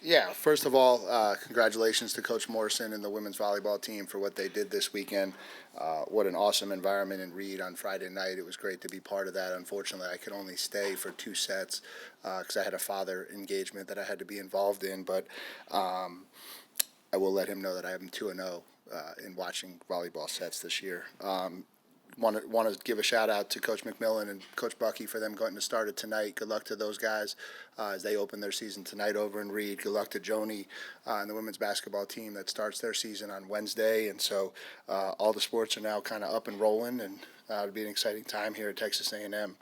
Yeah, first of all, congratulations to Coach Morrison and the women's volleyball team for what they did this weekend. What an awesome environment in Reed on Friday night. It was great to be part of that. Unfortunately, I could only stay for two sets because I had a father engagement that I had to be involved in. But I will let him know that I am 2-0 in watching volleyball sets this year. Want to give a shout out to Coach McMillan and Coach Bucky for them going to start it tonight. Good luck to those guys as they open their season tonight over in Reed. Good luck to Joni and the women's basketball team that starts their season on Wednesday. And so all the sports are now kind of up and rolling, and it'll be an exciting time here at Texas A&M.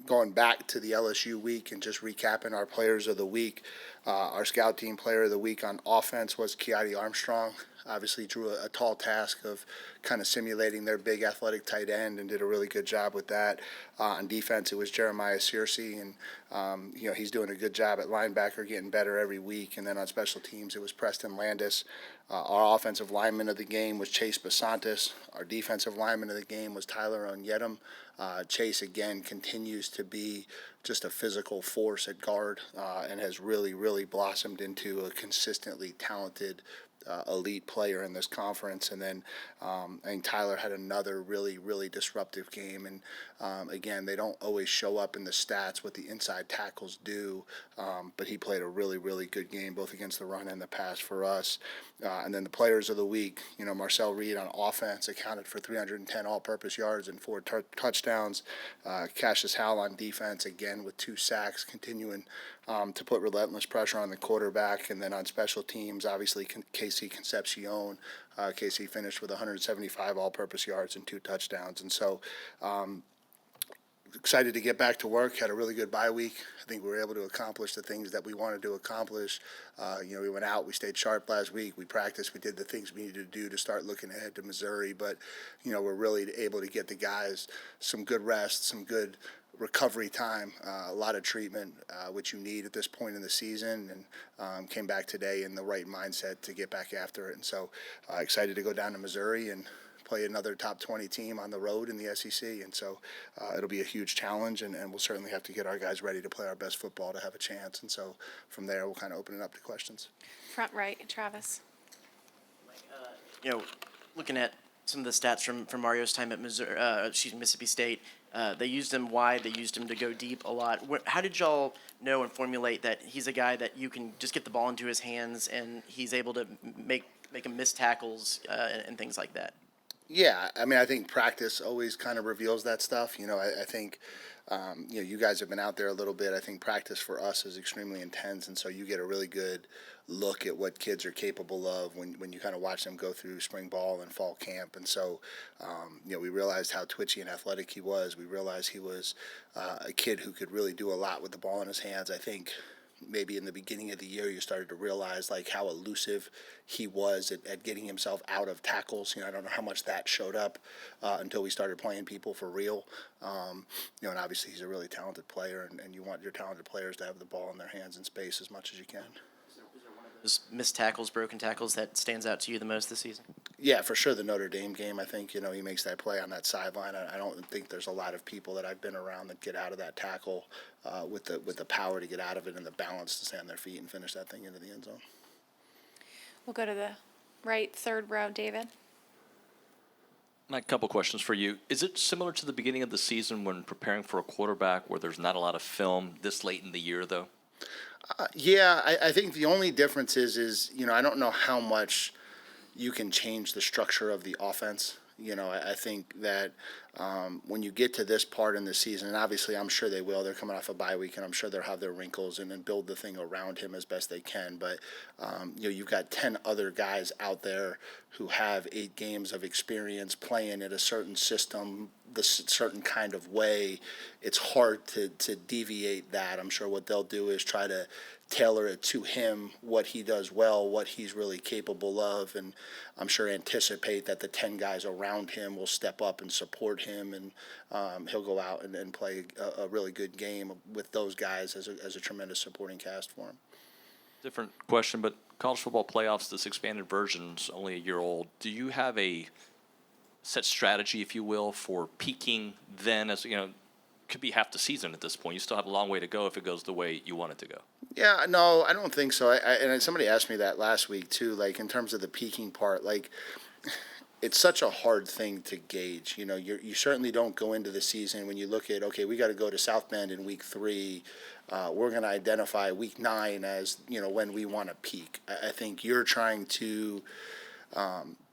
Going back to the LSU week and just recapping our players of the week, our scout team player of the week on offense was Kiati Armstrong. Obviously drew a tall task of kind of simulating their big athletic tight end and did a really good job with that. On defense, it was Jeremiah Searcy, and he's doing a good job at linebacker, getting better every week. And then on special teams, it was Preston Landis. Our offensive lineman of the game was Chase Basantis. Our defensive lineman of the game was Tyler Onyedem. Chase, again, continues to be just a physical force at guard and has really, really blossomed into a consistently talented elite player in this conference. And then I think Tyler had another really, really disruptive game. And again, they don't always show up in the stats what the inside tackles do, but he played a really, really good game both against the run and the pass for us. And then the players of the week, Marcel Reed on offense accounted for 310 all-purpose yards and 4 touchdowns. Cassius Howell on defense, again with 2 sacks, continuing to put relentless pressure on the quarterback. And then on special teams, obviously KC Concepcion. KC finished with 175 all-purpose yards and 2 touchdowns. And so excited to get back to work. Had a really good bye week. I think we were able to accomplish the things that we wanted to accomplish. We went out. We stayed sharp last week. We practiced. We did the things we needed to do to start looking ahead to Missouri. But, we're really able to get the guys some good rest, some good recovery time, a lot of treatment, which you need at this point in the season, and came back today in the right mindset to get back after it. And so excited to go down to Missouri and play another top 20 team on the road in the SEC. And so it'll be a huge challenge, and we'll certainly have to get our guys ready to play our best football to have a chance. And so from there, we'll kind of open it up to questions. Front right, Travis. Looking at some of the stats from Mario's time at Mississippi State, they used him wide. They used him to go deep a lot. How did y'all know and formulate that he's a guy that you can just get the ball into his hands and he's able to make him miss tackles and things like that? Yeah, I think practice always kind of reveals that stuff. I think, you guys have been out there a little bit. I think practice for us is extremely intense, and so you get a really good look at what kids are capable of when you kind of watch them go through spring ball and fall camp. And so, we realized how twitchy and athletic he was. We realized he was a kid who could really do a lot with the ball in his hands. I think maybe in the beginning of the year you started to realize like how elusive he was at getting himself out of tackles. I don't know how much that showed up until we started playing people for real. And obviously he's a really talented player, and you want your talented players to have the ball in their hands in space as much as you can. Those missed tackles, broken tackles, that stands out to you the most this season? Yeah, for sure. The Notre Dame game, I think, he makes that play on that sideline. I don't think there's a lot of people that I've been around that get out of that tackle with the power to get out of it and the balance to stay on their feet and finish that thing into the end zone. We'll go to the right, third row, David. Mike, a couple questions for you. Is it similar to the beginning of the season when preparing for a quarterback where there's not a lot of film this late in the year, though? Yeah, I think the only difference is I don't know how much you can change the structure of the offense. I think that when you get to this part in the season, and obviously I'm sure they will, they're coming off a bye week, and I'm sure they'll have their wrinkles and then build the thing around him as best they can. But, you've got 10 other guys out there who have 8 games of experience playing in a certain system, the certain kind of way. It's hard to deviate that. I'm sure what they'll do is try to tailor it to him, what he does well, what he's really capable of, and I'm sure anticipate that the 10 guys around him will step up and support him, and he'll go out and play a really good game with those guys as a tremendous supporting cast for him. Different question, but college football playoffs, this expanded version's only a year old. Do you have a set strategy, if you will, for peaking then? As could be half the season at this point. You still have a long way to go if it goes the way you want it to go. Yeah, no, I don't think so. And somebody asked me that last week too, like in terms of the peaking part, like it's such a hard thing to gauge. You know, you certainly don't go into the season when you look at, okay, we got to go to South Bend in week 3. We're going to identify week 9 as, you know, when we want to peak. I think you're trying to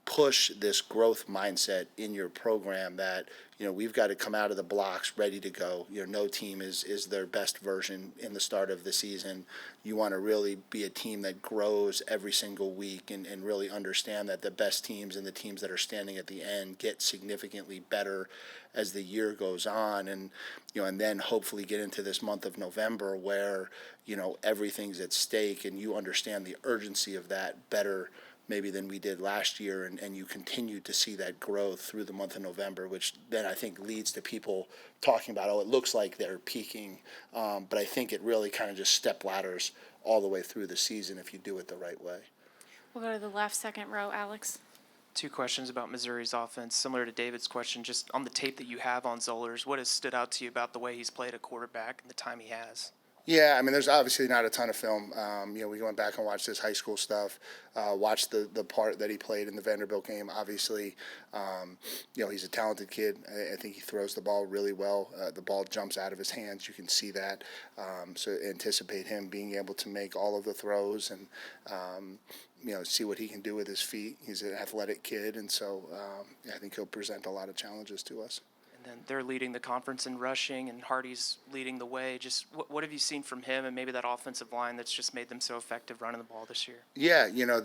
push this growth mindset in your program that, you know, we've got to come out of the blocks ready to go. You know, no team is their best version in the start of the season. You want to really be a team that grows every single week and really understand that the best teams and the teams that are standing at the end get significantly better as the year goes on. And, you know, and then hopefully get into this month of November where, you know, everything's at stake and you understand the urgency of that better maybe than we did last year, and you continue to see that growth through the month of November, which then I think leads to people talking about, oh, it looks like they're peaking, but I think it really kind of just step ladders all the way through the season if you do it the right way. We'll go to the left second row, Alex. 2 questions about Missouri's offense, similar to David's question. Just on the tape that you have on Zollers, what has stood out to you about the way he's played a quarterback and the time he has? Yeah, I mean, there's obviously not a ton of film. You know, we went back and watched his high school stuff, watched the part that he played in the Vanderbilt game. Obviously, you know, he's a talented kid. I think he throws the ball really well. The ball jumps out of his hands. You can see that. So anticipate him being able to make all of the throws and, you know, see what he can do with his feet. He's an athletic kid, and so yeah, I think he'll present a lot of challenges to us. And they're leading the conference in rushing, and Hardy's leading the way. Just what have you seen from him and maybe that offensive line that's just made them so effective running the ball this year? Yeah, you know,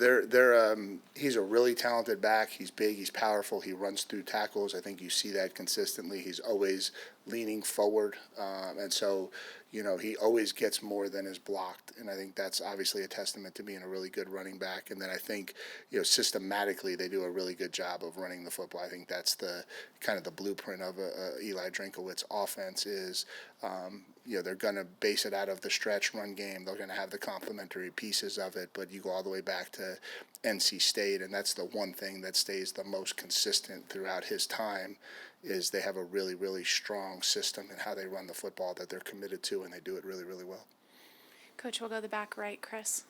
he's a really talented back. He's big, he's powerful, he runs through tackles. I think you see that consistently. He's always leaning forward, and so, you know, he always gets more than is blocked, and I think that's obviously a testament to being a really good running back. And then I think, you know, systematically they do a really good job of running the football. I think that's the kind of the blueprint of Eli Drinkowitz offense is, you know, they're going to base it out of the stretch run game. They're going to have the complementary pieces of it, but you go all the way back to NC State, and that's the one thing that stays the most consistent throughout his time is they have a really, really strong system in how they run the football that they're committed to, and they do it really, really well. Coach, we'll go to the back right, Chris.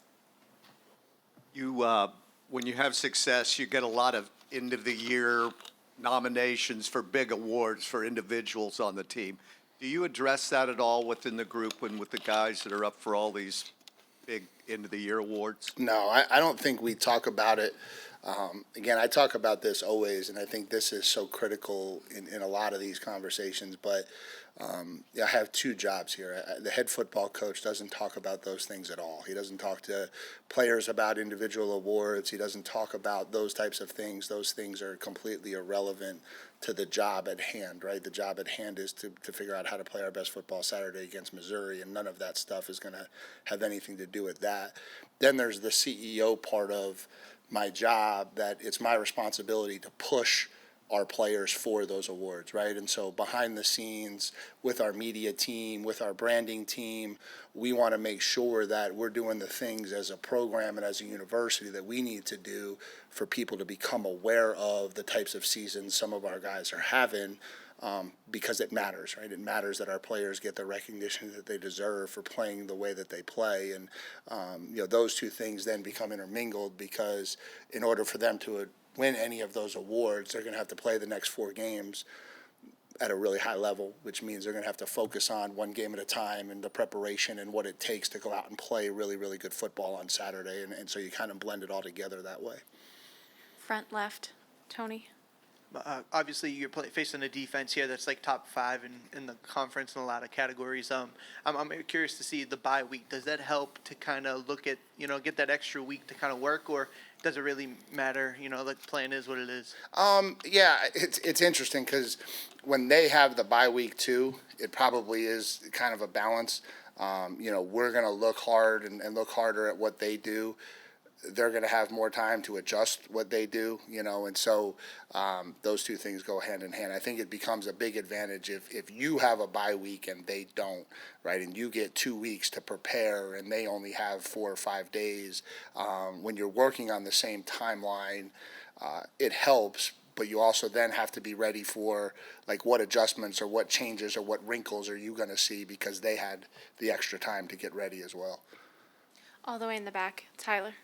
You, when you have success, you get a lot of end of the year nominations for big awards for individuals on the team. Do you address that at all within the group and with the guys that are up for all these big end of the year awards? No, I don't think we talk about it. Again, I talk about this always, and I think this is so critical in a lot of these conversations, but I have 2 jobs here. The head football coach doesn't talk about those things at all. He doesn't talk to players about individual awards. He doesn't talk about those types of things. Those things are completely irrelevant to the job at hand, right? The job at hand is to figure out how to play our best football Saturday against Missouri, and none of that stuff is going to have anything to do with that. Then there's the CEO part of my job that it's my responsibility to push our players for those awards, right? And so behind the scenes with our media team, with our branding team, we want to make sure that we're doing the things as a program and as a university that we need to do for people to become aware of the types of seasons some of our guys are having, because it matters, right? It matters that our players get the recognition that they deserve for playing the way that they play. And, you know, those 2 things then become intermingled because in order for them to win any of those awards, they're going to have to play the next 4 games at a really high level, which means they're going to have to focus on one game at a time and the preparation and what it takes to go out and play really, really good football on Saturday. And so you kind of blend it all together that way. Front left, Tony. Obviously, you're facing a defense here that's like top 5 in the conference in a lot of categories. I'm curious to see the bye week. Does that help to kind of look at, you know, get that extra week to kind of work, or does it really matter? You know, the plan is what it is. Yeah, it's interesting because when they have the bye week too, it probably is kind of a balance. You know, we're going to look hard and look harder at what they do. They're going to have more time to adjust what they do, you know, and so those 2 things go hand in hand. I think it becomes a big advantage if you have a bye week and they don't, right, and you get 2 weeks to prepare and they only have 4 or 5 days. When you're working on the same timeline, it helps but you also then have to be ready for like what adjustments or what changes or what wrinkles are you going to see because they had the extra time to get ready as well. All the way in the back, Tyler.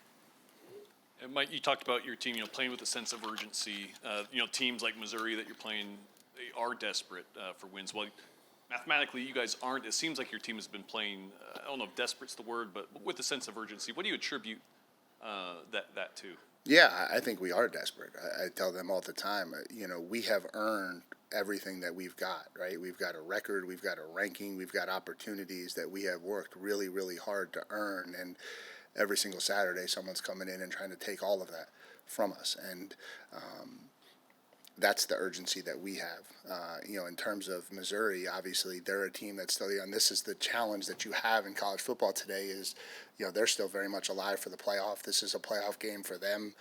And Mike, you talked about your team, playing with a sense of urgency. Teams like Missouri that you're playing, they are desperate for wins. Well, mathematically, you guys aren't. It seems like your team has been playing, I don't know if desperate's the word, but with a sense of urgency. What do you attribute that to? Yeah, I think we are desperate. I tell them all the time, we have earned everything that we've got, right? We've got a record, we've got a ranking, we've got opportunities that we have worked really, really hard to earn. And every single Saturday, someone's coming in and trying to take all of that from us. And that's the urgency that we have. In terms of Missouri, obviously they're a team that's still young. This is the challenge that you have in college football today is, they're still very much alive for the playoff. This is a playoff game for them.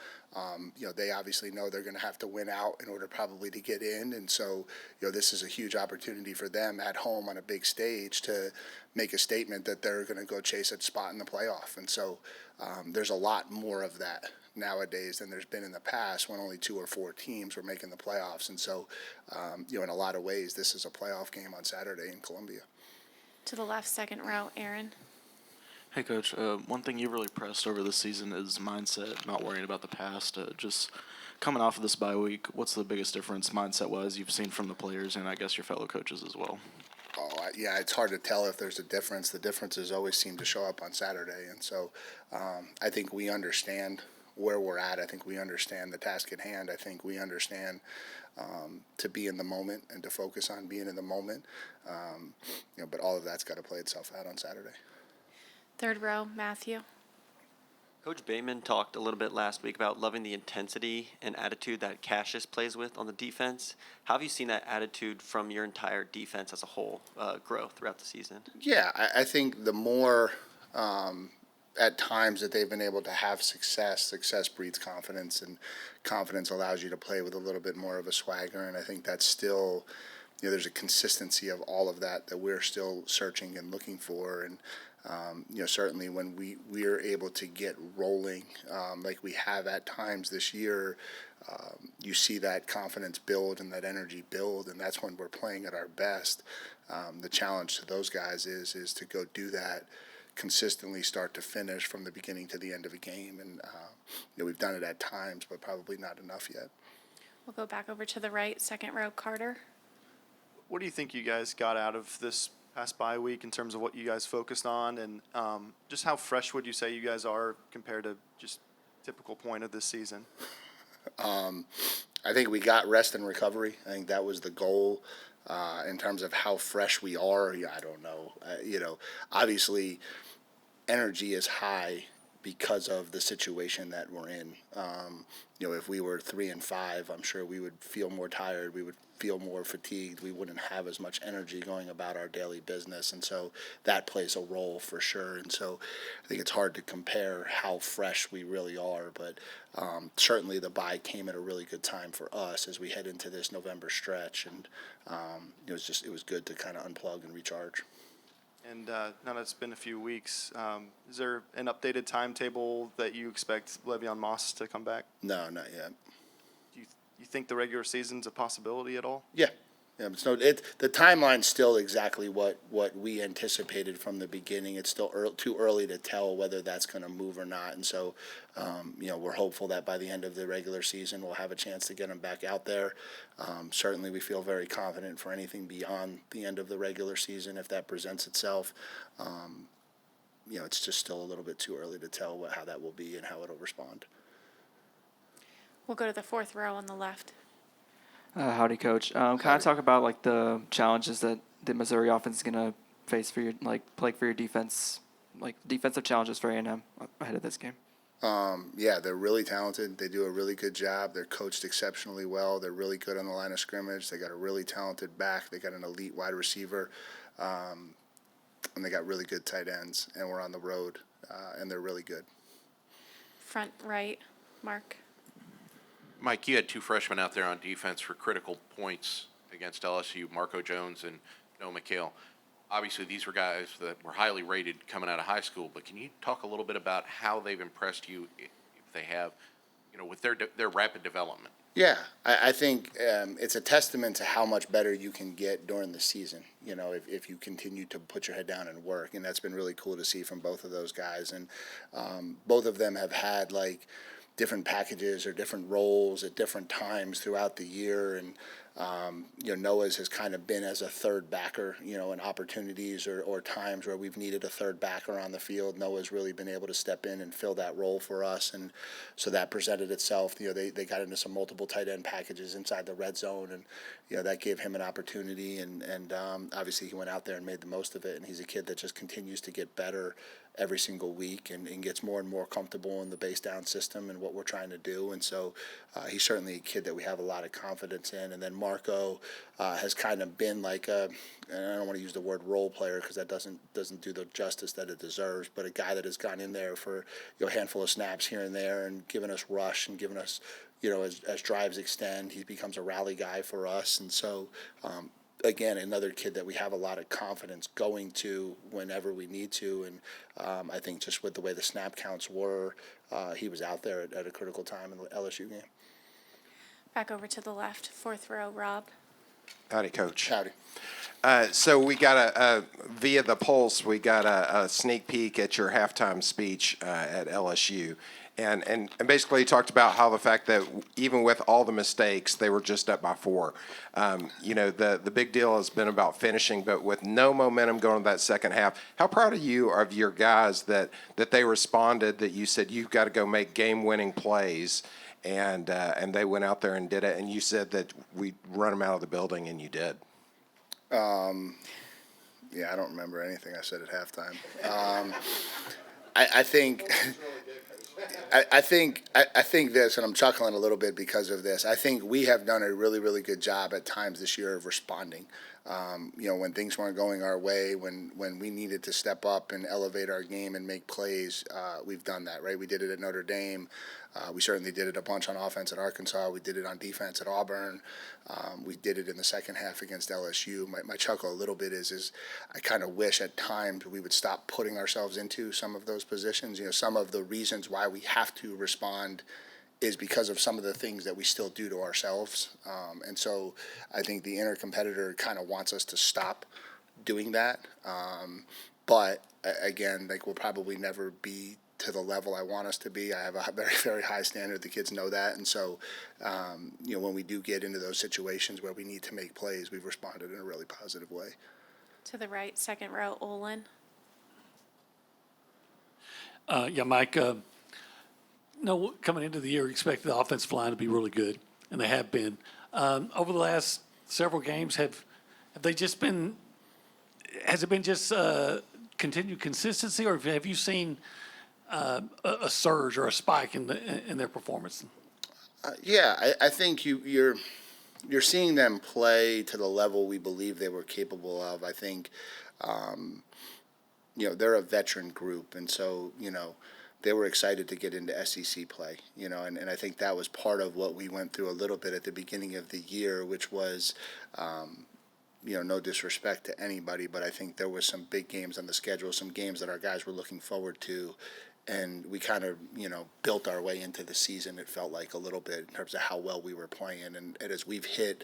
They obviously know they're going to have to win out in order probably to get in. And so, this is a huge opportunity for them at home on a big stage to make a statement that they're going to go chase a spot in the playoff. And so there's a lot more of that nowadays than there's been in the past when only 2 or 4 teams were making the playoffs. And so, in a lot of ways, this is a playoff game on Saturday in Columbia. To the left, second row, Aaron. Hey, Coach. One thing you've really pressed over this season is mindset, not worrying about the past. Just coming off of this bye week, what's the biggest difference mindset-wise you've seen from the players and I guess your fellow coaches as well? Yeah, it's hard to tell if there's a difference. The differences always seem to show up on Saturday. And so I think we understand where we're at. I think we understand the task at hand. I think we understand to be in the moment and to focus on being in the moment. But all of that's got to play itself out on Saturday. Third row, Matthew. Coach Bateman talked a little bit last week about loving the intensity and attitude that Cassius plays with on the defense. How have you seen that attitude from your entire defense as a whole grow throughout the season? Yeah, I think the more at times that they've been able to have success breeds confidence, and confidence allows you to play with a little bit more of a swagger. And I think that's still, there's a consistency of all of that we're still searching and looking for. And certainly when we're able to get rolling like we have at times this year, you see that confidence build and that energy build, and that's when we're playing at our best. The challenge to those guys is to go do that consistently, start to finish, from the beginning to the end of a game. And we've done it at times, but probably not enough yet. We'll go back over to the right, second row, Carter. What do you think you guys got out of this past bye week in terms of what you guys focused on, and just how fresh would you say you guys are compared to just typical point of this season? I think we got rest and recovery. I think that was the goal. In terms of how fresh we are, I don't know. Obviously, energy is high because of the situation that we're in. If we were 3-5, I'm sure we would feel more tired. We would feel more fatigued. We wouldn't have as much energy going about our daily business. And so that plays a role for sure. And so I think it's hard to compare how fresh we really are. But certainly the bye came at a really good time for us as we head into this November stretch. And it was good to kind of unplug and recharge. And now that it's been a few weeks, is there an updated timetable that you expect Le'Veon Moss to come back? No, not yet. Do you think the regular season's a possibility at all? Yeah. Yeah, but the timeline's still exactly what we anticipated from the beginning. It's still too early to tell whether that's going to move or not. And so, we're hopeful that by the end of the regular season, we'll have a chance to get him back out there. Certainly, we feel very confident for anything beyond the end of the regular season if that presents itself. It's just still a little bit too early to tell how that will be and how it'll respond. We'll go to the fourth row on the left. Howdy, Coach. Can I talk about the challenges that the Missouri offense is gonna face for your for your defense, defensive challenges for A&M ahead of this game? Yeah, they're really talented. They do a really good job. They're coached exceptionally well. They're really good on the line of scrimmage. They got a really talented back. They got an elite wide receiver, and they got really good tight ends. And we're on the road, and they're really good. Front right, Mark. Mike, you had 2 freshmen out there on defense for critical points against LSU, Marco Jones and Noah McHale. Obviously, these were guys that were highly rated coming out of high school, but can you talk a little bit about how they've impressed you, if they have, with their rapid development. Yeah, I think it's a testament to how much better you can get during the season, if you continue to put your head down and work. And that's been really cool to see from both of those guys. And both of them have had, different packages or different roles at different times throughout the year. And, Noah's has kind of been as a third backer, in opportunities or times where we've needed a third backer on the field. Noah's really been able to step in and fill that role for us. And so that presented itself. They got into some multiple tight end packages inside the red zone, and, that gave him an opportunity. And obviously he went out there and made the most of it. And he's a kid that just continues to get better every single week and gets more and more comfortable in the base down system and what we're trying to do. And so he's certainly a kid that we have a lot of confidence in. And then Marco has kind of been and I don't want to use the word role player because that doesn't do the justice that it deserves, but a guy that has gone in there for a handful of snaps here and there and given us rush and given us, as drives extend, he becomes a rally guy for us. And so again, another kid that we have a lot of confidence going to whenever we need to. And I think just with the way the snap counts were, he was out there at a critical time in the LSU game. Back over to the left, fourth row, Rob. Howdy, Coach. Howdy. So we got via the Pulse, we got a sneak peek at your halftime speech at LSU. And basically talked about how the fact that even with all the mistakes, they were just up by 4. The big deal has been about finishing, but with no momentum going to that second half, how proud are you of your guys that they responded, that you said you've got to go make game-winning plays, and they went out there and did it, and you said that we'd run them out of the building, and you did. Yeah, I don't remember anything I said at halftime. I think I think this, and I'm chuckling a little bit because of this. I think we have done a really, really good job at times this year of responding. When things weren't going our way, when we needed to step up and elevate our game and make plays, we've done that, right? We did it at Notre Dame. We certainly did it a bunch on offense at Arkansas. We did it on defense at Auburn. We did it in the second half against LSU. My chuckle a little bit is I kind of wish at times we would stop putting ourselves into some of those positions. Some of the reasons why we have to respond is because of some of the things that we still do to ourselves. And so I think the inner competitor kind of wants us to stop doing that. But again, we'll probably never be to the level I want us to be. I have a very, very high standard. The kids know that. And so, when we do get into those situations where we need to make plays, we've responded in a really positive way. To the right, second row, Olin. Yeah, Mike, coming into the year, we expected the offensive line to be really good, and they have been. Over the last several games, have they just been – has it been just continued consistency, or have you seen a surge or a spike in their performance? Yeah, I think you're seeing them play to the level we believe they were capable of. I think, they're a veteran group, and so, they were excited to get into SEC play, and I think that was part of what we went through a little bit at the beginning of the year, which was, no disrespect to anybody, but I think there was some big games on the schedule, some games that our guys were looking forward to, and we kind of, built our way into the season, it felt like a little bit in terms of how well we were playing, and as we've hit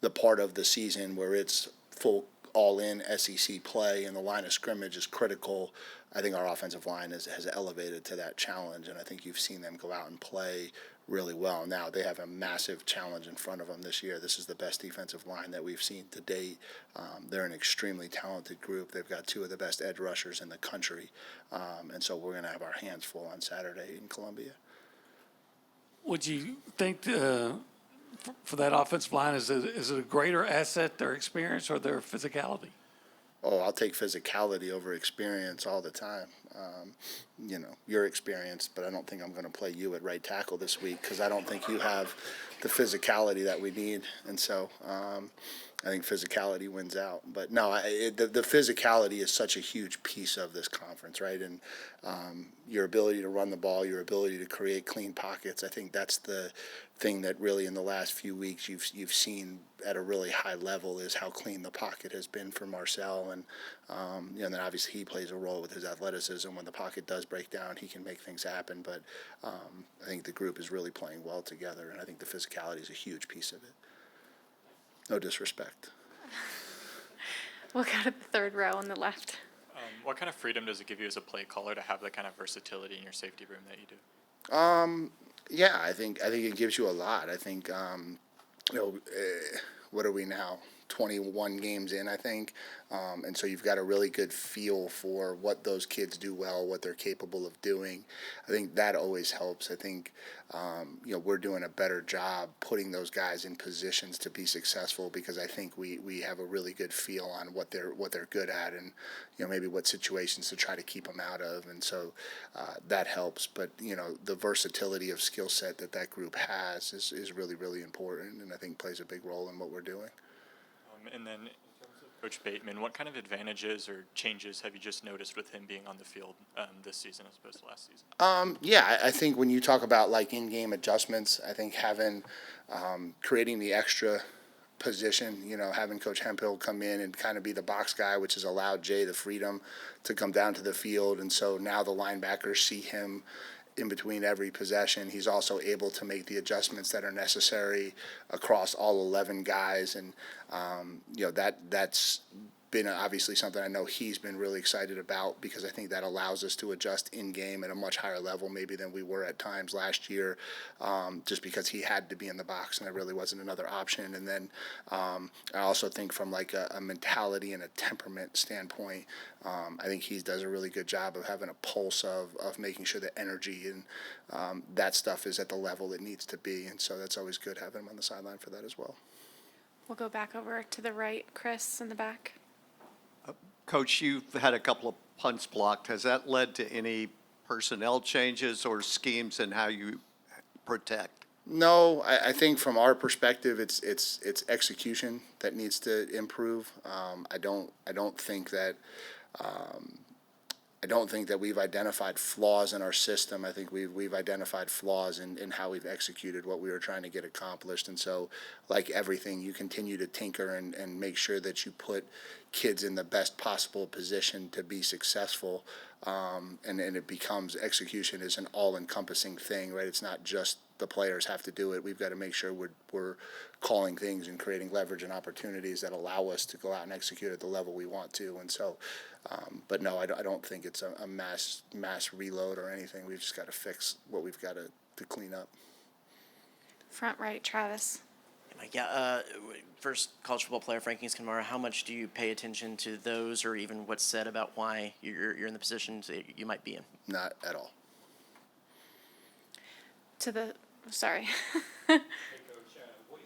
the part of the season where it's full all-in SEC play and the line of scrimmage is critical, I think our offensive line has elevated to that challenge, and I think you've seen them go out and play really well. Now they have a massive challenge in front of them this year. This is the best defensive line that we've seen to date. They're an extremely talented group. They've got 2 of the best edge rushers in the country, and so we're going to have our hands full on Saturday in Columbia. Would you think for that offensive line, is it a greater asset, their experience, or their physicality? Oh, I'll take physicality over experience all the time. You're experienced, but I don't think I'm going to play you at right tackle this week because I don't think you have the physicality that we need. And so, I think physicality wins out. But no, the physicality is such a huge piece of this conference, right? And your ability to run the ball, your ability to create clean pockets. I think that's the thing that really in the last few weeks you've seen at a really high level is how clean the pocket has been for Marcel. And then obviously he plays a role with his athleticism. When the pocket does break down, he can make things happen. But I think the group is really playing well together, and I think the physicality is a huge piece of it. No disrespect. We'll go to the third row on the left. What kind of freedom does it give you as a play caller to have the kind of versatility in your safety room that you do? Yeah, I think it gives you a lot. I think what are we now? 21 games in, I think, and so you've got a really good feel for what those kids do well, what they're capable of doing. I think that always helps. I think we're doing a better job putting those guys in positions to be successful because I think we have a really good feel on what they're good at and maybe what situations to try to keep them out of, and so that helps. But the versatility of skill set that group has is really, really important, and I think plays a big role in what we're doing. And then in terms of Coach Bateman, what kind of advantages or changes have you just noticed with him being on the field this season as opposed to last season? Yeah, I think when you talk about like in-game adjustments, I think having creating the extra position, having Coach Hemphill come in and kind of be the box guy, which has allowed Jay the freedom to come down to the field, and so now the linebackers see him in between every possession. He's also able to make the adjustments that are necessary across all 11 guys, and that's been obviously something I know he's been really excited about because I think that allows us to adjust in game at a much higher level maybe than we were at times last year, just because he had to be in the box and there really wasn't another option. And then I also think from like a mentality and a temperament standpoint, I think he does a really good job of having a pulse of making sure that energy and that stuff is at the level it needs to be, and so that's always good having him on the sideline for that as well. We'll go back over to the right. Chris in the back. Coach, you've had a couple of punts blocked. Has that led to any personnel changes or schemes in how you protect? No, I think from our perspective, it's execution that needs to improve. I don't think that we've identified flaws in our system. I think we've identified flaws in how we've executed what we were trying to get accomplished. And so, like everything, you continue to tinker and make sure that you put kids in the best possible position to be successful. And it becomes execution is an all-encompassing thing, right? It's not just the players have to do it. We've got to make sure we're calling things and creating leverage and opportunities that allow us to go out and execute at the level we want to. And so, but no, I don't think it's a mass reload or anything. We've just got to fix what we've got to clean up. Front right, Travis. Yeah, first college football player rankings, Kamara, how much do you pay attention to those or even what's said about why you're in the positions that you might be in? Not at all. Sorry. What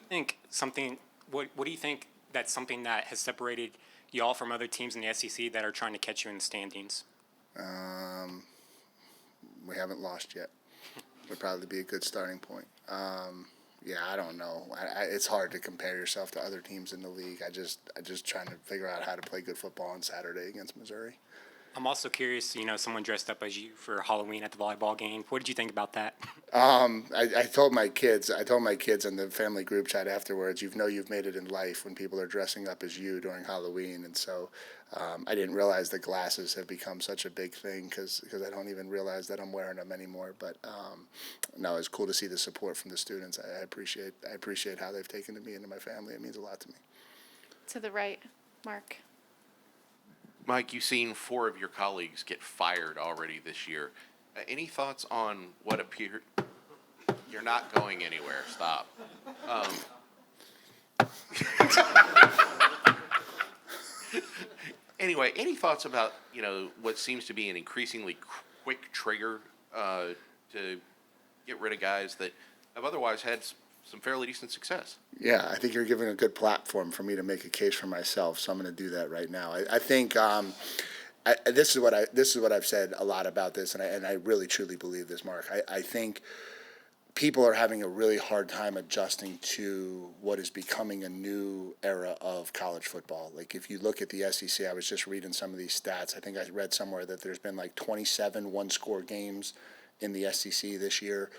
do you think that's something that has separated y'all from other teams in the SEC that are trying to catch you in the standings? We haven't lost yet. Would probably be a good starting point. Yeah, I don't know. It's hard to compare yourself to other teams in the league. I just trying to figure out how to play good football on Saturday against Missouri. I'm also curious, someone dressed up as you for Halloween at the volleyball game. What did you think about that? I told my kids in the family group chat afterwards, you've made it in life when people are dressing up as you during Halloween. And so I didn't realize the glasses have become such a big thing because I don't even realize that I'm wearing them anymore. But no, it's cool to see the support from the students. I appreciate how they've taken to me and to my family. It means a lot to me. To the right, Mark. Mike, you've seen 4 of your colleagues get fired already this year. Any thoughts on what appeared? You're not going anywhere. Stop. Anyway, any thoughts about what seems to be an increasingly quick trigger to get rid of guys that have otherwise had some fairly decent success? Yeah, I think you're giving a good platform for me to make a case for myself, so I'm going to do that right now. I think this is what I've said a lot about this, and I really truly believe this, Mark. I think people are having a really hard time adjusting to what is becoming a new era of college football. Like if you look at the SEC, I was just reading some of these stats. I think I read somewhere that there's been like 27 one-score games in the SEC this year,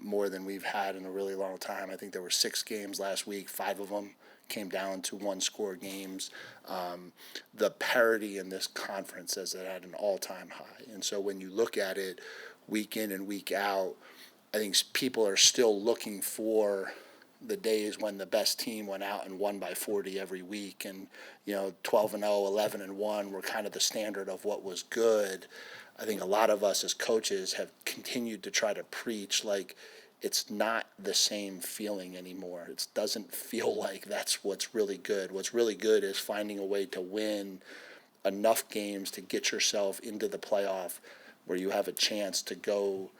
more than we've had in a really long time. I think there were 6 games last week, 5 of them came down to one-score games. The parity in this conference is at an all-time high. And so when you look at it week in and week out, I think people are still looking for the days when the best team went out and won by 40 every week, and 12-0, 11-1 were kind of the standard of what was good. I think a lot of us as coaches have continued to try to preach like it's not the same feeling anymore. It doesn't feel like that's what's really good. What's really good is finding a way to win enough games to get yourself into the playoff where you have a chance to go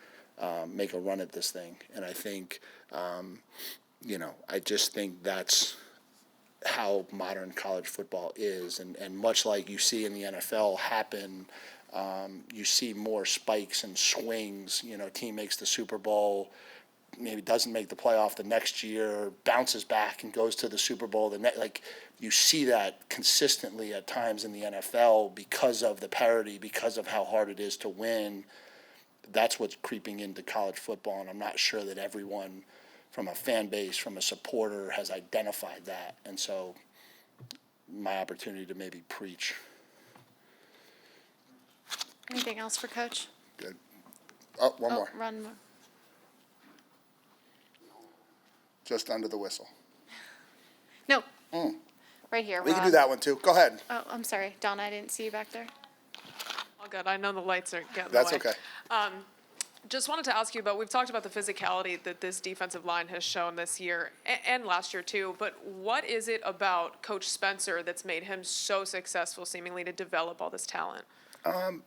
make a run at this thing. And I think, I just think that's how modern college football is. And much like you see in the NFL happen, you see more spikes and swings. Team makes the Super Bowl, maybe doesn't make the playoff the next year, bounces back and goes to the Super Bowl. You see that consistently at times in the NFL because of the parity, because of how hard it is to win. That's what's creeping into college football, and I'm not sure that everyone from a fan base, from a supporter, has identified that. And so my opportunity to maybe preach. Anything else for Coach? Good. Oh, one more. Run more. Just under the whistle. No. Right here. We can do Rob. that one too. Go ahead. Oh, I'm sorry. Donna, I didn't see you back there. All good. I know the lights are getting That's away. okay. Just wanted to ask you about, we've talked about the physicality that this defensive line has shown this year and last year too, but what is it about Coach Spencer that's made him so successful seemingly to develop all this talent?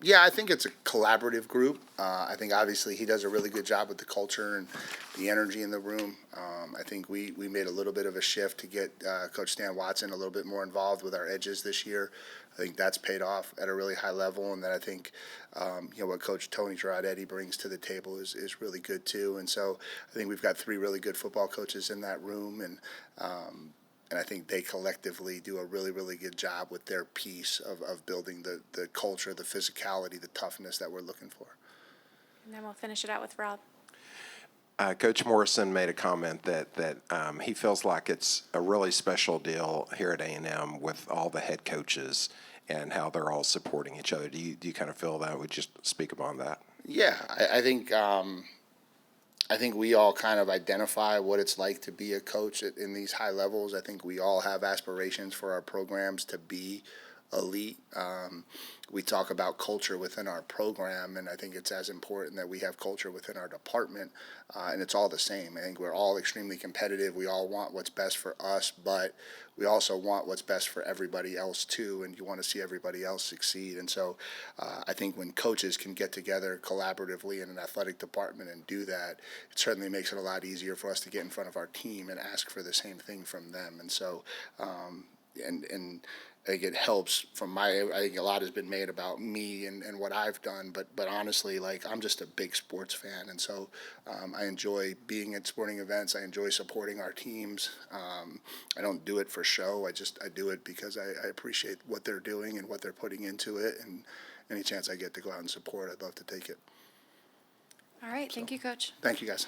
Yeah, I think it's a collaborative group. I think obviously he does a really good job with the culture and the energy in the room. I think we made a little bit of a shift to get Coach Stan Watson a little bit more involved with our edges this year. I think that's paid off at a really high level, and then I think what Coach Tony Girardetti brings to the table is really good too. And so I think we've got 3 really good football coaches in that room, and I think they collectively do a really, really good job with their piece of building the culture, the physicality, the toughness that we're looking for. And then we'll finish it out with Rob. Coach Morrison made a comment that he feels like it's a really special deal here at A&M with all the head coaches and how they're all supporting each other. Do you kind of feel that? Would you speak upon that? Yeah, I think we all kind of identify what it's like to be a coach in these high levels. I think we all have aspirations for our programs to be elite. We talk about culture within our program, and I think it's as important that we have culture within our department, and it's all the same. I think we're all extremely competitive. We all want what's best for us, but we also want what's best for everybody else too, and you want to see everybody else succeed. And so I think when coaches can get together collaboratively in an athletic department and do that, it certainly makes it a lot easier for us to get in front of our team and ask for the same thing from them. And so and I think it helps I think a lot has been made about me and what I've done, but honestly, I'm just a big sports fan, and so I enjoy being at sporting events. I enjoy supporting our teams. I don't do it for show. I do it because I appreciate what they're doing and what they're putting into it, and any chance I get to go out and support, I'd love to take it. All right. Thank you, Coach. Thank you, guys.